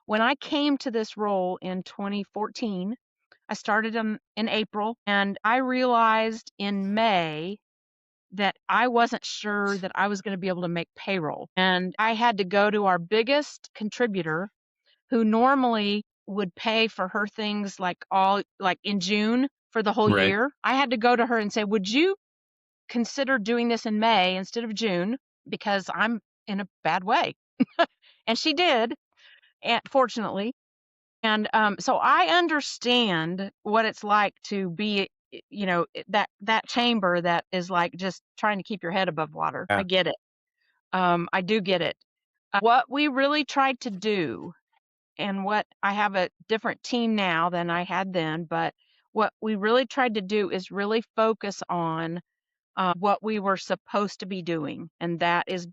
when I came to this role in 2014, I started in April, and I realized in May that I wasn't sure that I was going to be able to make payroll. And I had to go to our biggest contributor who normally would pay for her things like in June for the whole Right. year. I had to go to her and say, would you consider doing this in May instead of June? Because I'm in a bad way. And she did, and fortunately. And so I understand what it's like to be, that chamber that is like just trying to keep your head above water. Yeah. I get it. I do get it. What we really tried to do, and what I have a different team now than I had then, but what we really tried to do is really focus on what we were supposed to be doing, and that is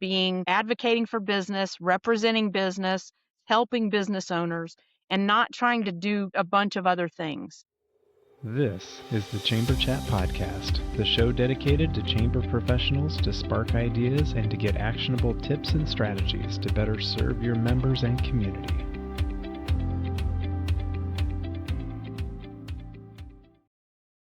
advocating for business, representing business, helping business owners, and not trying to do a bunch of other things. This is the Chamber Chat Podcast, the show dedicated to chamber professionals to spark ideas and to get actionable tips and strategies to better serve your members and community.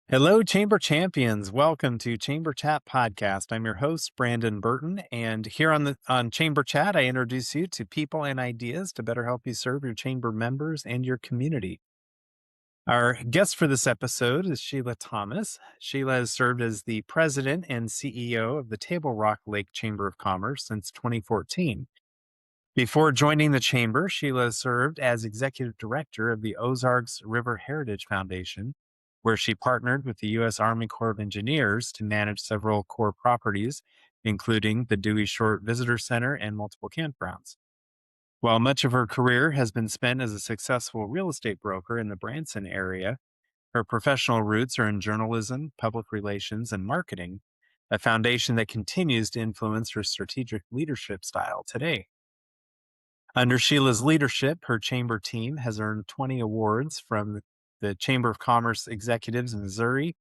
Hello, Chamber Champions. Welcome to Chamber Chat Podcast. I'm your host, Brandon Burton, and here on Chamber Chat, I introduce you to people and ideas to better help you serve your chamber members and your community. Our guest for this episode is Sheila Thomas. Sheila has served as the president and CEO of the Table Rock Lake Chamber of Commerce since 2014. Before joining the chamber, Sheila served as executive director of the Ozarks River Heritage Foundation, where she partnered with the U.S. Army Corps of Engineers to manage several core properties, including the Dewey Short Visitor Center and multiple campgrounds. While much of her career has been spent as a successful real estate broker in the Branson area, her professional roots are in journalism, public relations, and marketing, a foundation that continues to influence her strategic leadership style today. Under Sheila's leadership, her chamber team has earned 20 awards from the Chamber of Commerce Executives in Missouri,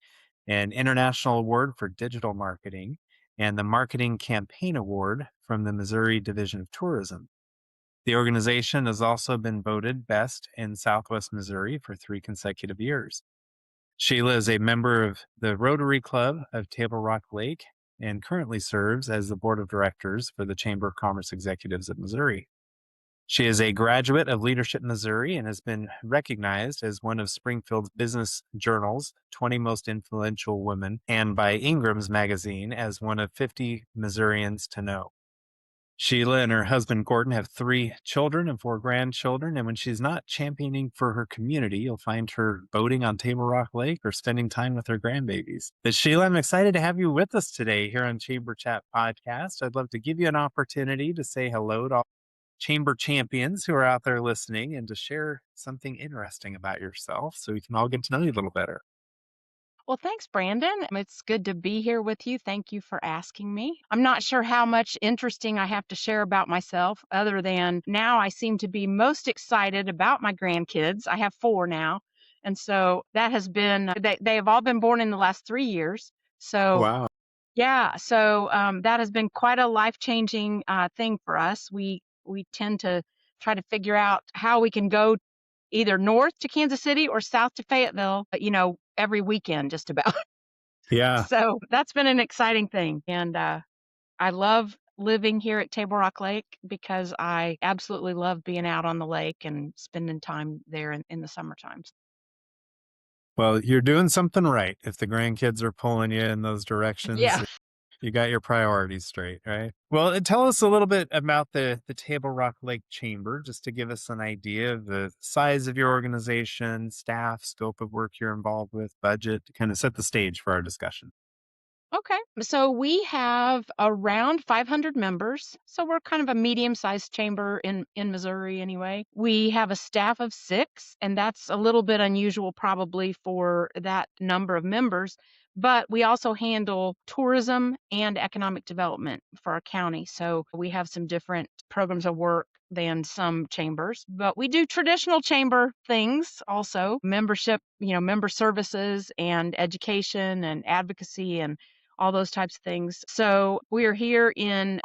an International Award for Digital Marketing, and the Marketing Campaign Award from the Missouri Division of Tourism. The organization has also been voted best in Southwest Missouri for 3 consecutive years. Sheila is a member of the Rotary Club of Table Rock Lake and currently serves as the board of directors for the Chamber of Commerce Executives of Missouri. She is a graduate of Leadership Missouri and has been recognized as one of Springfield's Business Journal's 20 Most Influential Women and by Ingram's magazine as one of 50 Missourians to know. Sheila and her husband Gordon have 3 children and 4 grandchildren, and when she's not championing for her community, you'll find her boating on Table Rock Lake or spending time with her grandbabies. But Sheila, I'm excited to have you with us today here on Chamber Chat Podcast. I'd love to give you an opportunity to say hello to all chamber champions who are out there listening and to share something interesting about yourself so we can all get to know you a little better. Well, thanks, Brandon. It's good to be here with you. Thank you for asking me. I'm not sure how much interesting I have to share about myself, other than now I seem to be most excited about my grandkids. I have 4 now. And so that has been, they have all been born in the last 3 years. So Wow. yeah, so that has been quite a life-changing thing for us. We tend to try to figure out how we can go either north to Kansas City or south to Fayetteville, every weekend just about. Yeah. So that's been an exciting thing. And I love living here at Table Rock Lake because I absolutely love being out on the lake and spending time there in the summer times. Well, you're doing something right if the grandkids are pulling you in those directions. Yeah. You got your priorities straight, right? Well, tell us a little bit about the Table Rock Lake Chamber, just to give us an idea of the size of your organization, staff, scope of work you're involved with, budget, to kind of set the stage for our discussion. Okay. So we have around 500 members. So we're kind of a medium-sized chamber in Missouri anyway. We have a staff of 6, and that's a little bit unusual probably for that number of members. But we also handle tourism and economic development for our county. So we have some different programs of work than some chambers, but we do traditional chamber things also, membership, member services and education and advocacy and all those types of things. So we are here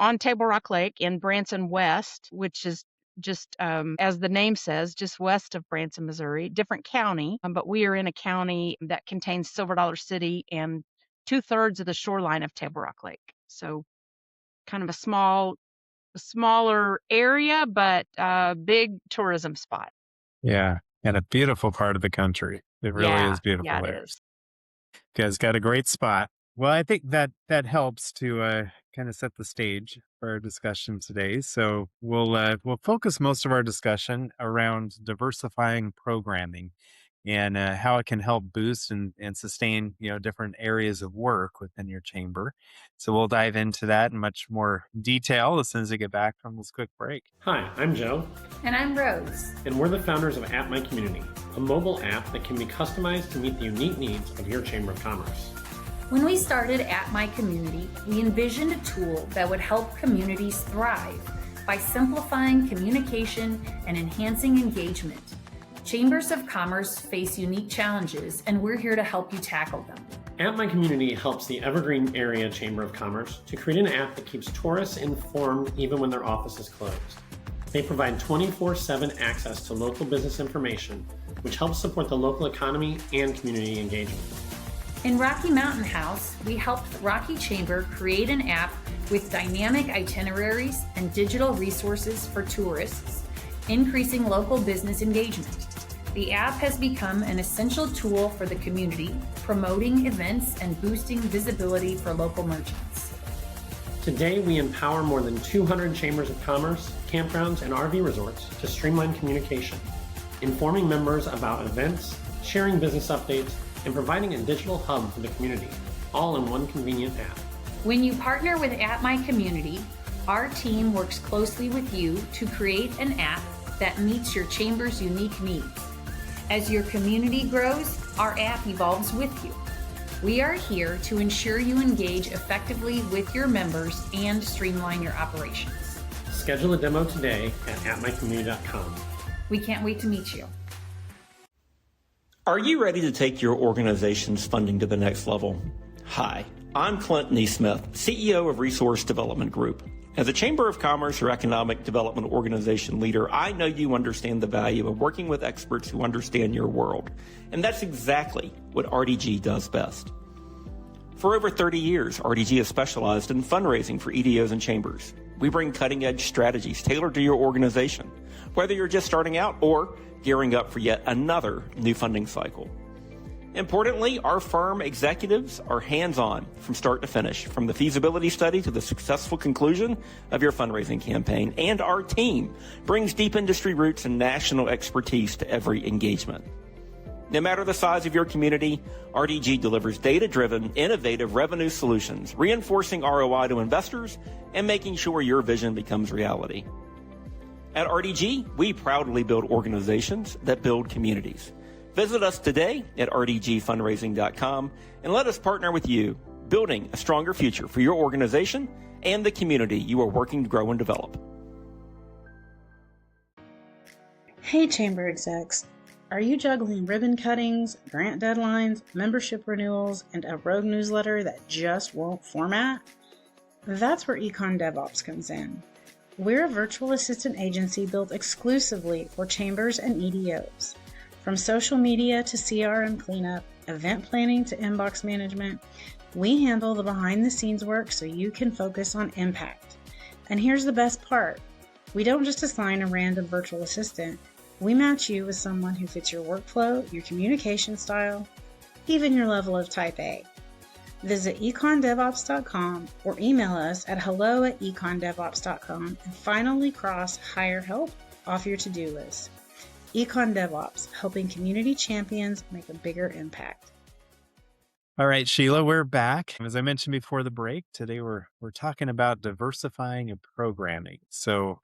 on Table Rock Lake in Branson West, which is just as the name says, just west of Branson, Missouri, different county, but we are in a county that contains Silver Dollar City and 2/3 of the shoreline of Table Rock Lake. So kind of a smaller area, but a big tourism spot. Yeah. And a beautiful part of the country. It really is beautiful Yeah, it there. is. You guys got a great spot. Well, I think that helps to kind of set the stage for our discussion today. So we'll focus most of our discussion around diversifying programming and how it can help boost and sustain different areas of work within your chamber. So we'll dive into that in much more detail as soon as we get back from this quick break. Hi, I'm Joe. And I'm Rose. And we're the founders of At My Community, a mobile app that can be customized to meet the unique needs of your Chamber of Commerce. When we started At My Community, we envisioned a tool that would help communities thrive by simplifying communication and enhancing engagement. Chambers of Commerce face unique challenges, and we're here to help you tackle them. At My Community helps the Evergreen Area Chamber of Commerce to create an app that keeps tourists informed even when their office is closed. They provide 24/7 access to local business information, which helps support the local economy and community engagement. In Rocky Mountain House, we helped Rocky Chamber create an app with dynamic itineraries and digital resources for tourists, increasing local business engagement. The app has become an essential tool for the community, promoting events and boosting visibility for local merchants. Today, we empower more than 200 chambers of commerce, campgrounds, and RV resorts to streamline communication, informing members about events, sharing business updates, and providing a digital hub for the community, all in one convenient app. When you partner with At My Community, our team works closely with you to create an app that meets your chamber's unique needs. As your community grows, our app evolves with you. We are here to ensure you engage effectively with your members and streamline your operations. Schedule a demo today at atmycommunity.com. We can't wait to meet you. Are you ready to take your organization's funding to the next level? Hi, I'm Clint Neesmith, CEO of Resource Development Group. As a Chamber of Commerce or Economic Development Organization leader, I know you understand the value of working with experts who understand your world. And that's exactly what RDG does best. For over 30 years, RDG has specialized in fundraising for EDOs and chambers. We bring cutting-edge strategies tailored to your organization, whether you're just starting out or gearing up for yet another new funding cycle. Importantly, our firm executives are hands-on from start to finish, from the feasibility study to the successful conclusion of your fundraising campaign, and our team brings deep industry roots and national expertise to every engagement. No matter the size of your community, RDG delivers data-driven, innovative revenue solutions, reinforcing ROI to investors and making sure your vision becomes reality. At RDG, we proudly build organizations that build communities. Visit us today at rdgfundraising.com and let us partner with you, building a stronger future for your organization and the community you are working to grow and develop. Hey, Chamber execs. Are you juggling ribbon cuttings, grant deadlines, membership renewals, and a rogue newsletter that just won't format? That's where Econ DevOps comes in. We're a virtual assistant agency built exclusively for chambers and EDOs. From social media to CRM cleanup, event planning to inbox management, we handle the behind-the-scenes work so you can focus on impact. And here's the best part. We don't just assign a random virtual assistant. We match you with someone who fits your workflow, your communication style, even your level of type A. Visit econdevops.com or email us at hello@econdevops.com and finally cross hire help off your to-do list. Econ DevOps, helping community champions make a bigger impact. All right, Sheila, we're back. As I mentioned before the break, today we're talking about diversifying and programming. So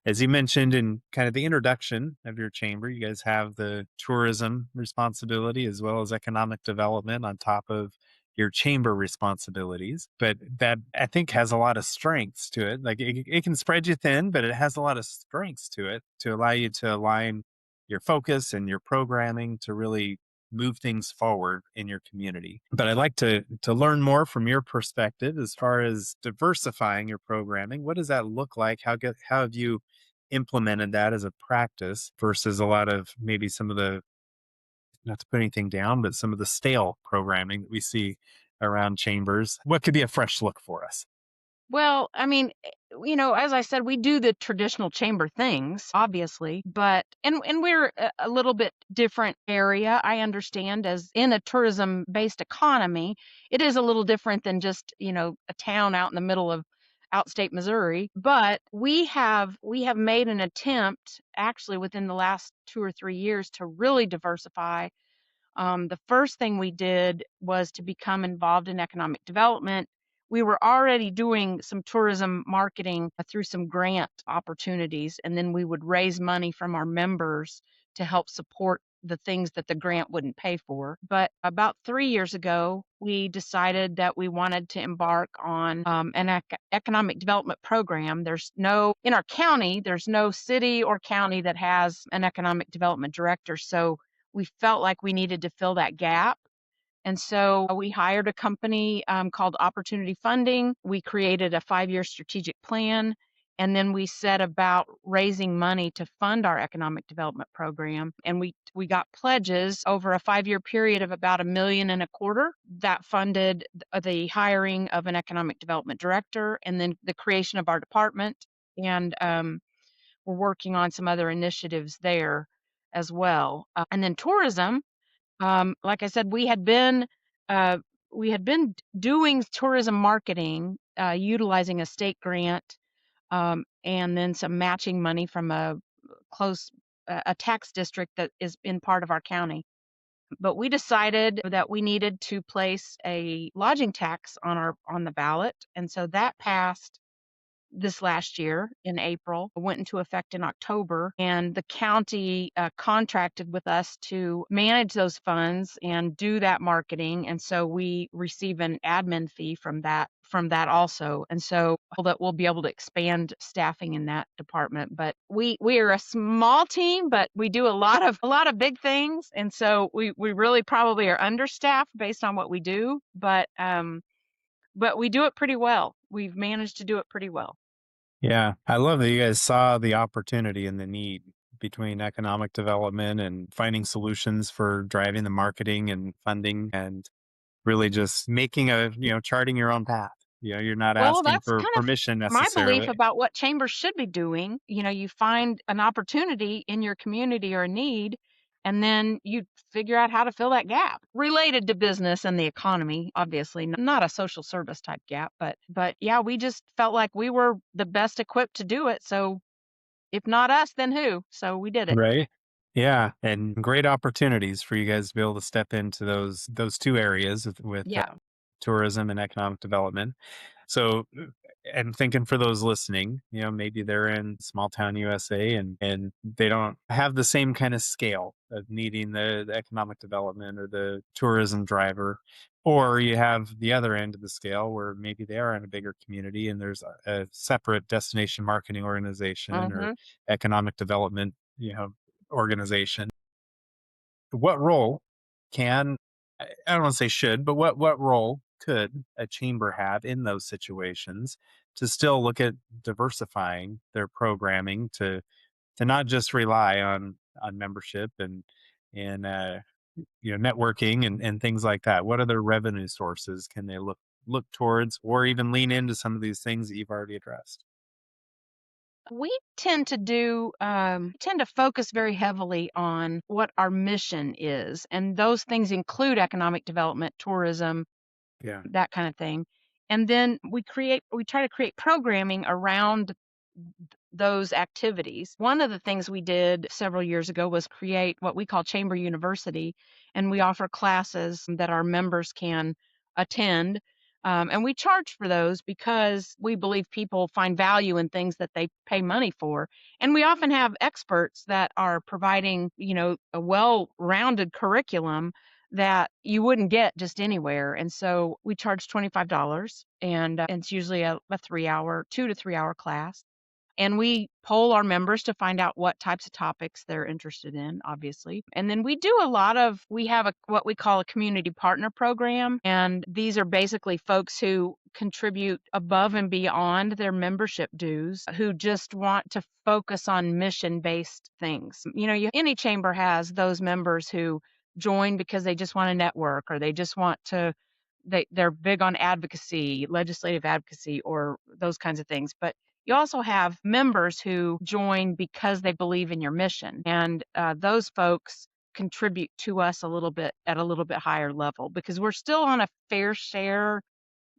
as you mentioned in kind of the introduction of your chamber, you guys have the tourism responsibility as well as economic development on top of your chamber responsibilities. But that, I think, has a lot of strengths to it. Like it can spread you thin, but it has a lot of strengths to it to allow you to align your focus and your programming to really move things forward in your community. But I'd like to learn more from your perspective as far as diversifying your programming. What does that look like? How have you implemented that as a practice versus a lot of maybe some of the, not to put anything down, but some of the stale programming that we see around chambers? What could be a fresh look for us? Well, I mean, as I said, we do the traditional chamber things, obviously, but and we're a little bit different area. I understand, as in a tourism-based economy, it is a little different than just, a town out in the middle of outstate Missouri. But we have made an attempt actually within the last 2 or 3 years to really diversify. The first thing we did was to become involved in economic development. We were already doing some tourism marketing through some grant opportunities, and then we would raise money from our members to help support the things that the grant wouldn't pay for. But about 3 years ago, we decided that we wanted to embark on an economic development program. In our county, there's no city or county that has an economic development director. So we felt like we needed to fill that gap. And so we hired a company called Opportunity Funding. We created a 5-year strategic plan, and then we set about raising money to fund our economic development program. And we got pledges over a 5-year period of about $1.25 million that funded the hiring of an economic development director and then the creation of our department. And we're working on some other initiatives there as well. And then tourism, like I said, we had been doing tourism marketing, utilizing a state grant, and then some matching money from a tax district that is in part of our county. But we decided that we needed to place a lodging tax on the ballot, and so that passed this last year in April, went into effect in October, and the county contracted with us to manage those funds and do that marketing. And so we receive an admin fee from that also. And so that we'll be able to expand staffing in that department. But we are a small team, but we do a lot of big things. And so we really probably are understaffed based on what we do. But we do it pretty well. We've managed to do it pretty well. Yeah, I love that you guys saw the opportunity and the need between economic development and finding solutions for driving the marketing and funding and really just charting your own path. You're not Well, asking that's for kind of permission my belief necessarily. about what chambers should be doing. You find an opportunity in your community or a need, and then you figure out how to fill that gap related to business and the economy, obviously, not a social service type gap, but yeah, we just felt like we were the best equipped to do it. So if not us, then who? So we did it. Right. Yeah, and great opportunities for you guys to be able to step into those two areas with Yeah. tourism and economic development. So, and thinking for those listening, maybe they're in small town USA and they don't have the same kind of scale of needing the economic development or the tourism driver. Or you have the other end of the scale where maybe they are in a bigger community and there's a separate destination marketing organization or Hmm. economic development, organization. What role can, I don't want to say should, but what role could a chamber have in those situations to still look at diversifying their programming to not just rely on membership and networking and things like that? What other revenue sources can they look towards, or even lean into some of these things that you've already addressed? We tend to focus very heavily on what our mission is, and those things include economic development, tourism, Yeah. that kind of thing. And then we try to create programming around those activities. One of the things we did several years ago was create what we call Chamber University, and we offer classes that our members can attend. And we charge for those because we believe people find value in things that they pay money for. And we often have experts that are providing, a well-rounded curriculum that you wouldn't get just anywhere. And so we charge $25, and it's usually a 2 to 3 hour class. And we poll our members to find out what types of topics they're interested in, obviously. And then we have what we call a community partner program. And these are basically folks who contribute above and beyond their membership dues, who just want to focus on mission-based things. Any chamber has those members who join because they just want to network, or they just want to they're big on advocacy, legislative advocacy, or those kinds of things. But you also have members who join because they believe in your mission, and those folks contribute to us at a little bit higher level, because we're still on a fair share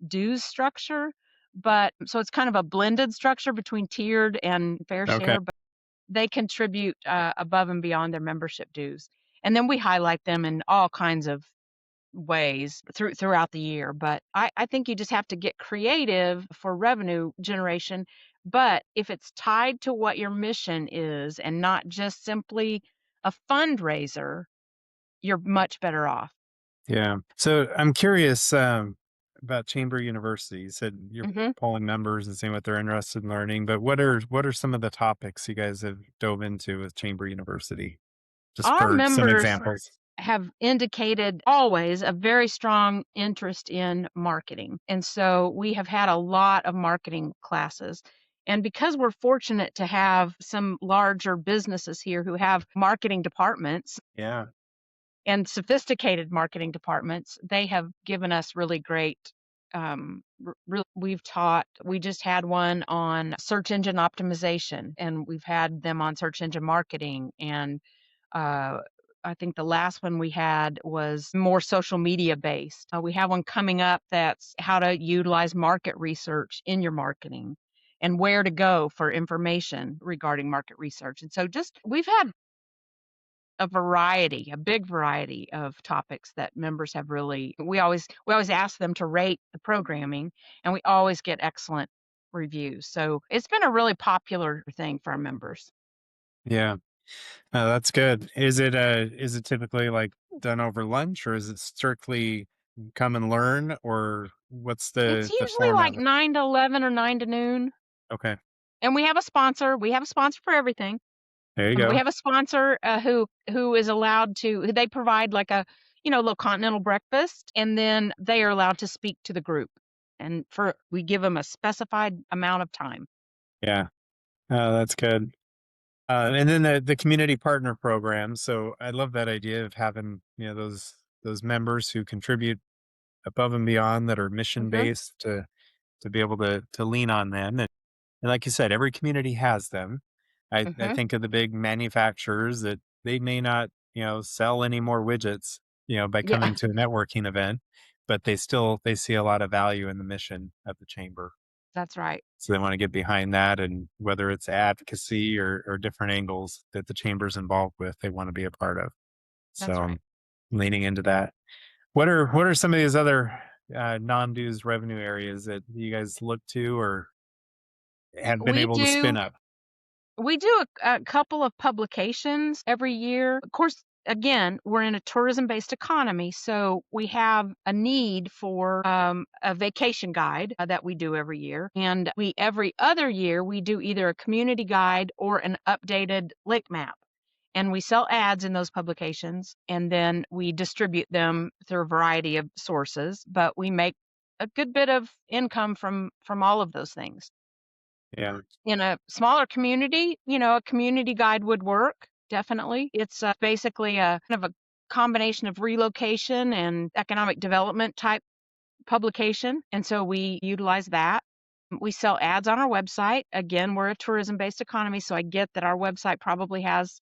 dues structure, but so it's kind of a blended structure between tiered and fair share, but they contribute above and beyond their membership dues. And then we highlight them in all kinds of ways throughout the year. But I think you just have to get creative for revenue generation. But if it's tied to what your mission is and not just simply a fundraiser, you're much better off. Yeah. So I'm curious about Chamber University. You said you're polling members and seeing what they're interested in learning, but what are some of the topics you guys have dove into with Chamber University? Just Our for some members examples. Have indicated always a very strong interest in marketing. And so we have had a lot of marketing classes. And because we're fortunate to have some larger businesses here who have marketing departments, Yeah, and sophisticated marketing departments, they have given us really great we just had one on search engine optimization, and we've had them on search engine marketing, and I think the last one we had was more social media based. We have one coming up that's how to utilize market research in your marketing and where to go for information regarding market research. And so we've had a big variety of topics that members have we always ask them to rate the programming, and we always get excellent reviews. So it's been a really popular thing for our members. Yeah. That's good. Is it typically like done over lunch, or is it strictly come and learn, or what's It's the usually format? like 9 to 11 or 9 to noon. Okay. And we have a sponsor. We have a sponsor for everything. There you We go. have a sponsor who is allowed to. They provide like a little continental breakfast, and then they are allowed to speak to the group. And we give them a specified amount of time. Yeah. That's good. And then the community partner program. So I love that idea of having those members who contribute above and beyond, that are mission based, to be able to lean on them. And like you said, every community has them. I think of the big manufacturers that they may not, sell any more widgets, by Yeah, coming to a networking event, but they see a lot of value in the mission of the chamber. that's right. So they want to get behind that, and whether it's advocacy or different angles that the chamber's involved with, they want to be a part of. That's So right. leaning into that. What are some of these other non-dues revenue areas that you guys look to or have been We able to spin do up? we do a couple of publications every year. Of course, again, we're in a tourism-based economy, so we have a need for a vacation guide that we do every year. And every other year, we do either a community guide or an updated lake map. And we sell ads in those publications, and then we distribute them through a variety of sources, but we make a good bit of income from all of those things. Yeah. In a smaller community, a community guide would work, definitely. It's basically a kind of a combination of relocation and economic development type publication, and so we utilize that. We sell ads on our website. Again, we're a tourism-based economy, so I get that our website probably has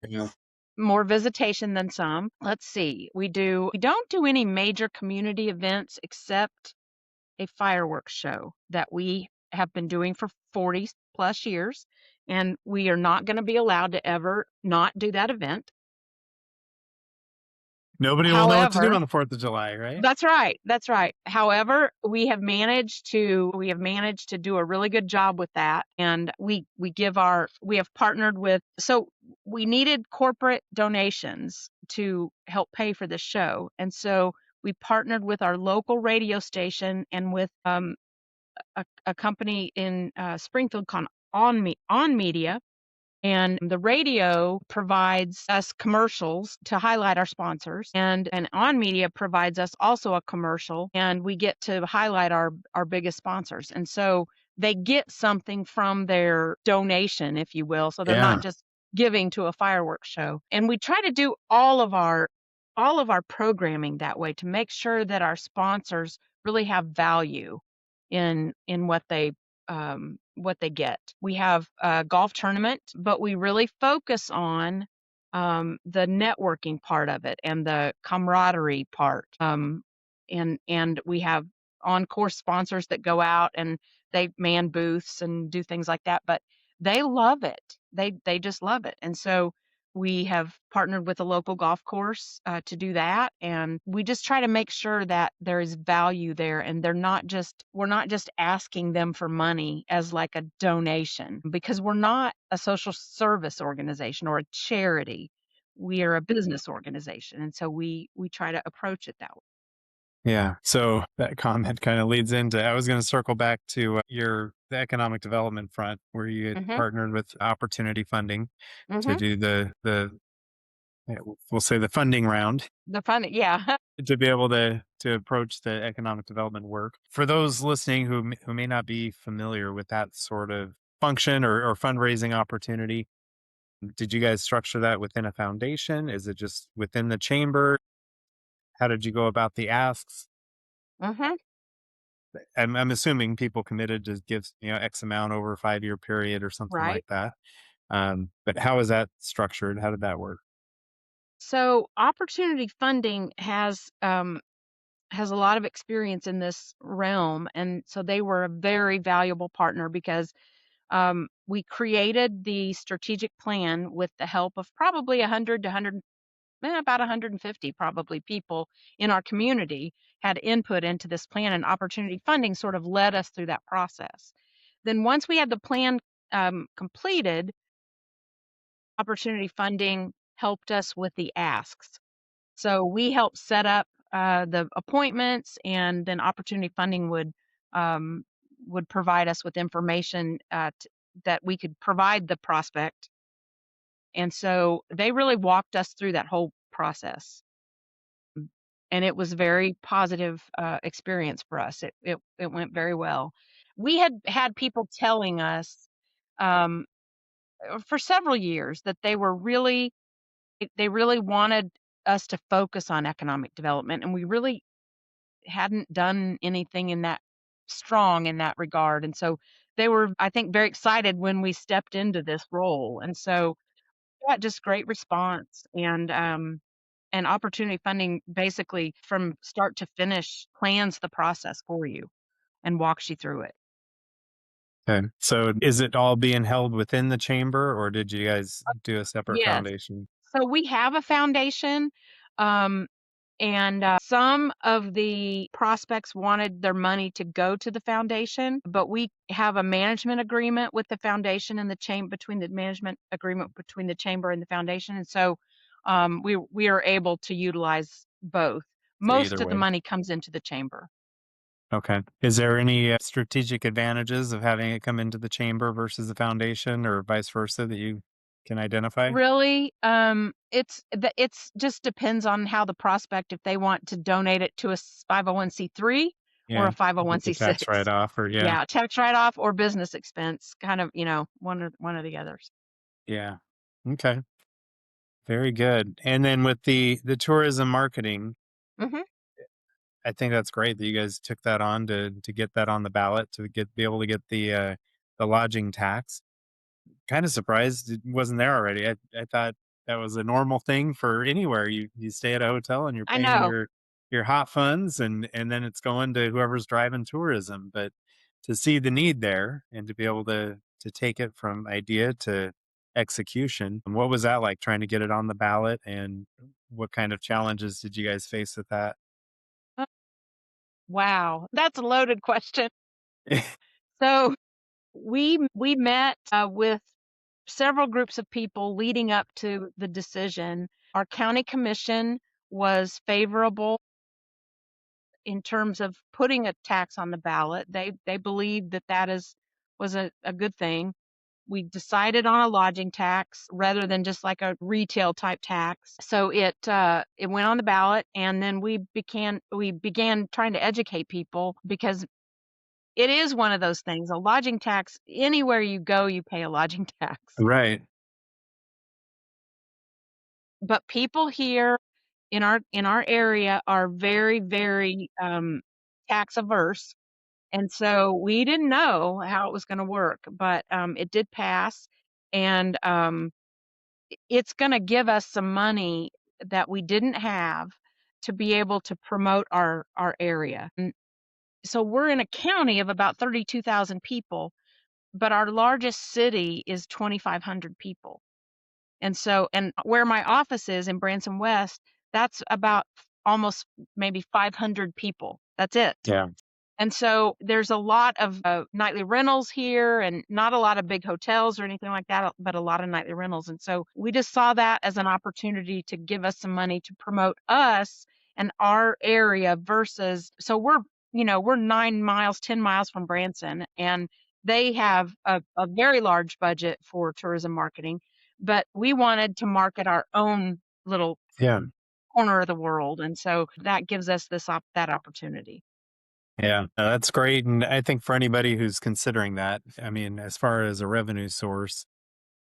more visitation than some. Let's see. We don't do any major community events except a fireworks show that we have been doing for 40 plus years, and we are not going to be allowed to ever not do that event. Nobody will know what to do on the 4th of July, right? That's right. That's right. However, we have managed to do a really good job with that, and we have partnered with, so we needed corporate donations to help pay for this show, and so we partnered with our local radio station and with a company in Springfield on media. And the radio provides us commercials to highlight our sponsors, and on media provides us also a commercial, and we get to highlight our biggest sponsors. And so they get something from their donation, if you will. So they're not Yeah. just giving to a fireworks show. And we try to do all of our programming that way to make sure that our sponsors really have value in what they get. We have a golf tournament, but we really focus on the networking part of it and the camaraderie part. And we have on-course sponsors that go out and they man booths and do things like that, but they love it. They just love it. And so we have partnered with a local golf course to do that, and we just try to make sure that there is value there, and we're not just asking them for money as like a donation, because we're not a social service organization or a charity. We are a business organization, and so we try to approach it that way. Yeah. So that comment kind of leads into, I was going to circle back to the economic development front where you had Mm-hmm. partnered with opportunity funding to Mm-hmm. do we'll say the funding round The fun, yeah. to be able to approach the economic development work. For those listening who may not be familiar with that sort of function or fundraising opportunity, did you guys structure that within a foundation? Is it just within the chamber? How did you go about the asks? Mm-hmm. I'm assuming people committed to give X amount over a 5-year period or something Right. like that. But how is that structured? How did that work? So opportunity funding has a lot of experience in this realm, and so they were a very valuable partner because we created the strategic plan with the help of probably 100 to 100, about 150 probably people in our community had input into this plan, and opportunity funding sort of led us through that process. Then once we had the plan completed, opportunity funding helped us with the asks. So we helped set up the appointments, and then opportunity funding would provide us with information that we could provide the prospect. And so they really walked us through that whole process, and it was a very positive experience for us. It went very well. We had people telling us um, for several years that they really wanted us to focus on economic development, and we really hadn't done anything in that strong in that regard. And so they were, I think, very excited when we stepped into this role. And so got just great response, and opportunity funding basically from start to finish plans the process for you and walks you through it. Okay. So is it all being held within the chamber, or did you guys do a separate Yes. foundation? So we have a foundation, um, and some of the prospects wanted their money to go to the foundation, but we have a management agreement with the foundation and the chamber, between the management agreement between the chamber and the foundation, and so we are able to utilize both. So either Most of the way. money comes into the chamber. Okay. Is there any strategic advantages of having it come into the chamber versus the foundation, or vice versa, that you can identify? Really, it's just depends on how the prospect, if they want to donate it to a 501(c)(3) or Yeah. a Like the tax 501(c)(6). write-off, or yeah. Yeah, tax write-off or business expense, kind of, one or the others. Yeah. Okay. Very good. And then with the tourism marketing, Mhm. I think that's great that you guys took that on to get that on the ballot, to be able to get the lodging tax. Kind of surprised it wasn't there already. I thought that was a normal thing for anywhere. You stay at a hotel and you're I paying know. your hot funds, and then it's going to whoever's driving tourism. But to see the need there and to be able to take it from idea to execution, what was that like, trying to get it on the ballot, and what kind of challenges did you guys face with that? Uh, Wow, that's a loaded question. So we met with several groups of people leading up to the decision. Our county commission was favorable in terms of putting a tax on the ballot. They believed that was a good thing. we decided on a lodging tax rather than just like a retail type tax. So it went on the ballot, and then we began trying to educate people, because it is one of those things. A lodging tax, anywhere you go, you pay a lodging tax. Right. But people here in our area are very, very tax averse. And so we didn't know how it was going to work, but it did pass, and it's going to give us some money that we didn't have to be able to promote our area. And so we're in a county of about 32,000 people, but our largest city is 2,500 people. And so, and where my office is in Branson West, that's about almost maybe 500 people. That's it. Yeah. And so there's a lot of nightly rentals here, and not a lot of big hotels or anything like that, but a lot of nightly rentals. And so we just saw that as an opportunity to give us some money to promote us and our area versus, so we're 9 miles, 10 miles from Branson, and they have a very large budget for tourism marketing, but we wanted to market our own little Yeah. corner of the world. And so that gives us that opportunity. Yeah, no, that's great. And I think for anybody who's considering that, I mean, as far as a revenue source,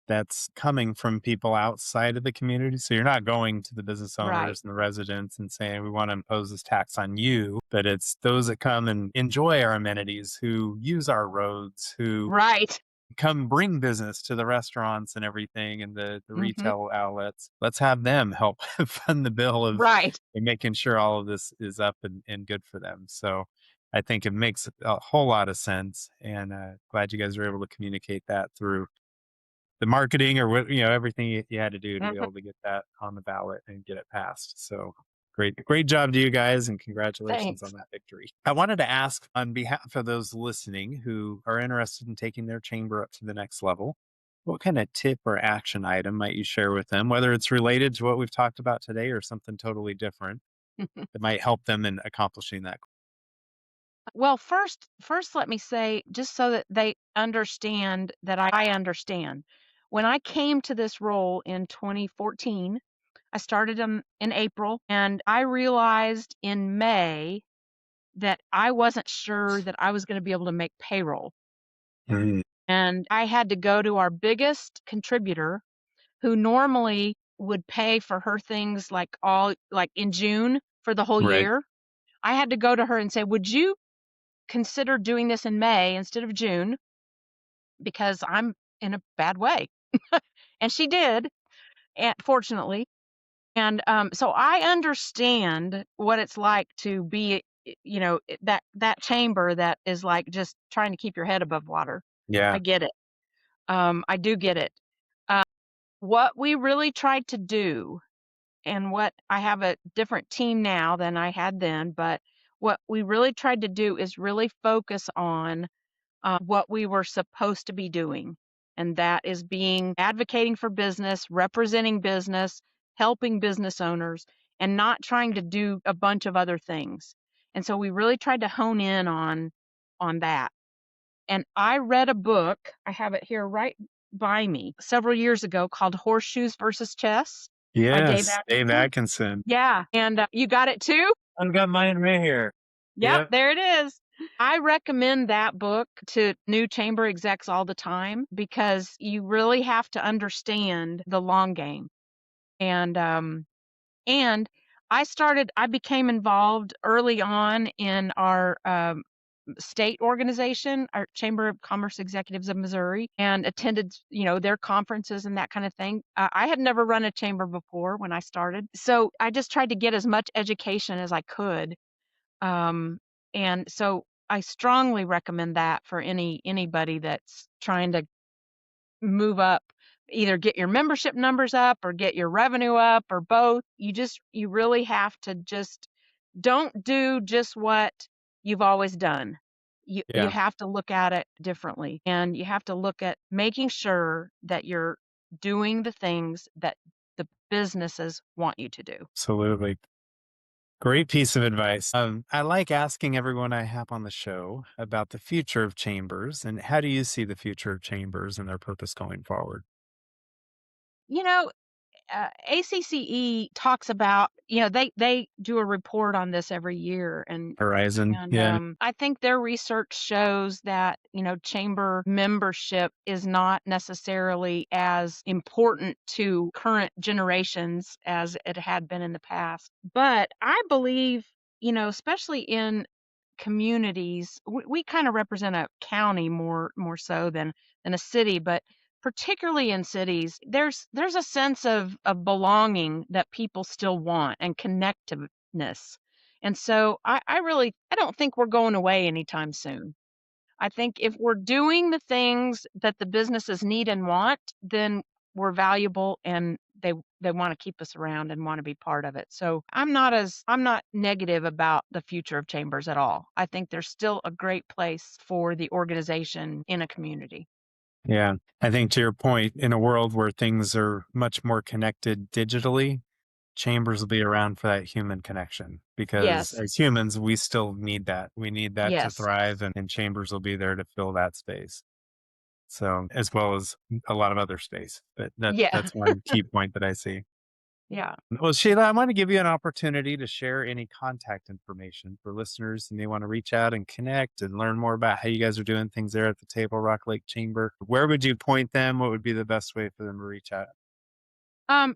that's coming from people outside of the community. So you're not going to the business Right. owners and the residents and saying, we want to impose this tax on you, but it's those that come and enjoy our amenities, who use our roads, who Right. come bring business to the restaurants and everything, and the Mhm. retail outlets. Let's have them help fund the bill of Right. making sure all of this is up and good for them. So I think it makes a whole lot of sense, and glad you guys were able to communicate that through the marketing, or what, everything you had to do to be Mhm. able to get that on the ballot and get it passed. So great job to you guys, and congratulations on Thanks. that victory. I wanted to ask, on behalf of those listening who are interested in taking their chamber up to the next level, what kind of tip or action item might you share with them, whether it's related to what we've talked about today or something totally different that might help them in accomplishing that? Well, first, let me say, just so that they understand that I understand. When I came to this role in 2014, I started in April, and I realized in May that I wasn't sure that I was going to be able to make payroll. Mm. And I had to go to our biggest contributor, who normally would pay for her things like in June for the whole Right. year. I had to go to her and say, would you consider doing this in May instead of June, because I'm in a bad way. And she did, and fortunately. And so I understand what it's like to be, that chamber that is like just trying to keep your head above water. Yeah. I get it. I do get it. What we really tried to do, and what I have a different team now than I had then, but what we really tried to do is really focus on what we were supposed to be doing. And that is advocating for business, representing business, helping business owners, and not trying to do a bunch of other things. And so we really tried to hone in on that. And I read a book, I have it here right by me, several years ago, called Horseshoes versus Chess by Dave Yes, Dave Atkinson. Atkinson. Yeah. And you got it too? I've got mine right here. Yep, there it is. I recommend that book to new chamber execs all the time, because you really have to understand the long game. And I became involved early on in our state organization, our Chamber of Commerce Executives of Missouri, and attended, their conferences and that kind of thing. I had never run a chamber before when I started, so I just tried to get as much education as I could. And so I strongly recommend that for anybody that's trying to move up, either get your membership numbers up or get your revenue up, or both. You really have to just don't do just what you've always done. You Yeah. have to look at it differently, and you have to look at making sure that you're doing the things that the businesses want you to do. Absolutely. Great piece of advice. I like asking everyone I have on the show about the future of chambers and how do you see the future of chambers and their purpose going forward? You know, ACCE talks about, they do a report on this every year, and Horizon. and Yeah. I think their research shows that, chamber membership is not necessarily as important to current generations as it had been in the past. But I believe, especially in communities, we kind of represent a county more so than a city, but particularly in cities, there's a sense of belonging that people still want and connectiveness. And so I don't think we're going away anytime soon. I think if we're doing the things that the businesses need and want, then we're valuable, and they want to keep us around and want to be part of it. So I'm not negative about the future of chambers at all. I think there's still a great place for the organization in a community. Yeah. I think to your point, in a world where things are much more connected digitally, chambers will be around for that human connection because Yes. as humans, we still need that. We need that to Yes. thrive, and chambers will be there to fill that space. So, as well as a lot of other space, but Yeah. that's one key point that I see. Yeah. Well, Sheila, I want to give you an opportunity to share any contact information for listeners who may want to reach out and connect and learn more about how you guys are doing things there at the Table Rock Lake Chamber. Where would you point them? What would be the best way for them to reach out?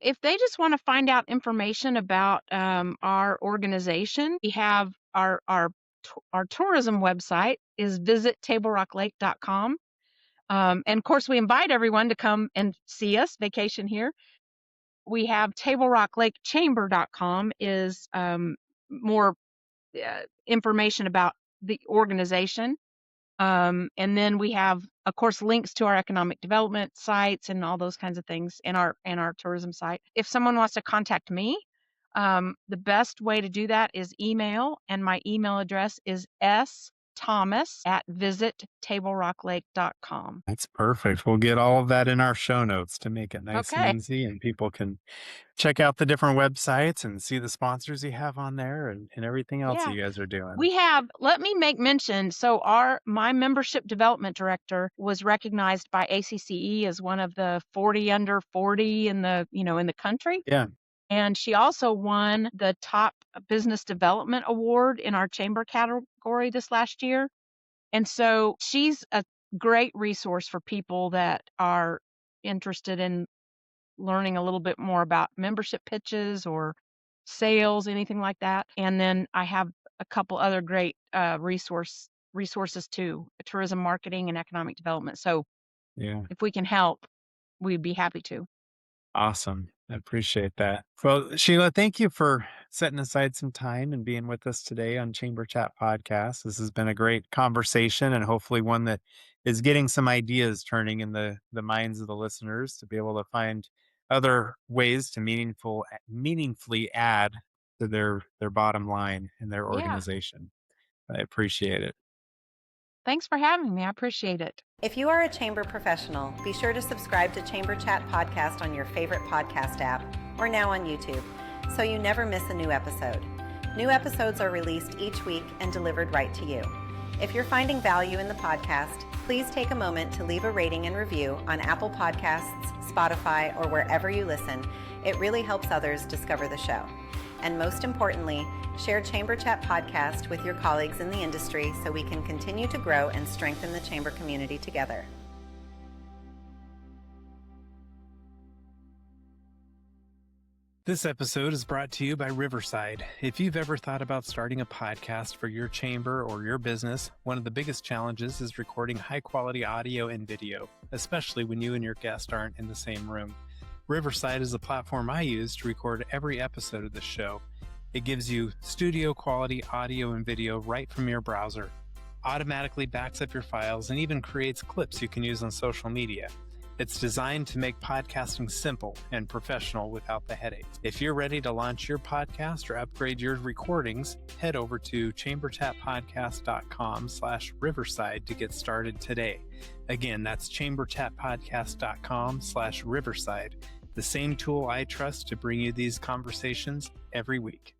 If they just want to find out information about our organization, we have our tourism website is visittablerocklake.com. And of course, we invite everyone to come and see us, vacation here. We have tablerocklakechamber.com is more information about the organization. And then we have, of course, links to our economic development sites and all those kinds of things in our tourism site. If someone wants to contact me, the best way to do that is email, and my email address is sthomas@visittablerocklake.com. That's perfect. We'll get all of that in our show notes to make it nice and Okay. easy, and people can check out the different websites and see the sponsors you have on there and everything else Yeah. you guys are doing. We have, let me make mention. So my membership development director was recognized by ACCE as one of the 40 under 40 in the country. Yeah. And she also won the top business development award in our chamber category this last year. And so she's a great resource for people that are interested in learning a little bit more about membership pitches or sales, anything like that. And then I have a couple other great resources too, tourism marketing and economic development. So Yeah. if we can help, we'd be happy to. Awesome. I appreciate that. Well, Sheila, thank you for setting aside some time and being with us today on Chamber Chat Podcast. This has been a great conversation and hopefully one that is getting some ideas turning in the minds of the listeners to be able to find other ways to meaningfully add to their bottom line in their Yeah. organization. I appreciate it. Thanks for having me. I appreciate it. If you are a chamber professional, be sure to subscribe to Chamber Chat Podcast on your favorite podcast app or now on YouTube so you never miss a new episode. New episodes are released each week and delivered right to you. If you're finding value in the podcast, please take a moment to leave a rating and review on Apple Podcasts, Spotify, or wherever you listen. It really helps others discover the show. And most importantly, share Chamber Chat Podcast with your colleagues in the industry so we can continue to grow and strengthen the chamber community together. This episode is brought to you by Riverside. If you've ever thought about starting a podcast for your chamber or your business, one of the biggest challenges is recording high-quality audio and video, especially when you and your guest aren't in the same room. Riverside is the platform I use to record every episode of the show. It gives you studio quality audio and video right from your browser, automatically backs up your files, and even creates clips you can use on social media. It's designed to make podcasting simple and professional without the headaches. If you're ready to launch your podcast or upgrade your recordings, head over to chamberchatpodcast.com/riverside to get started today. Again, that's chamberchatpodcast.com/riverside. The same tool I trust to bring you these conversations every week.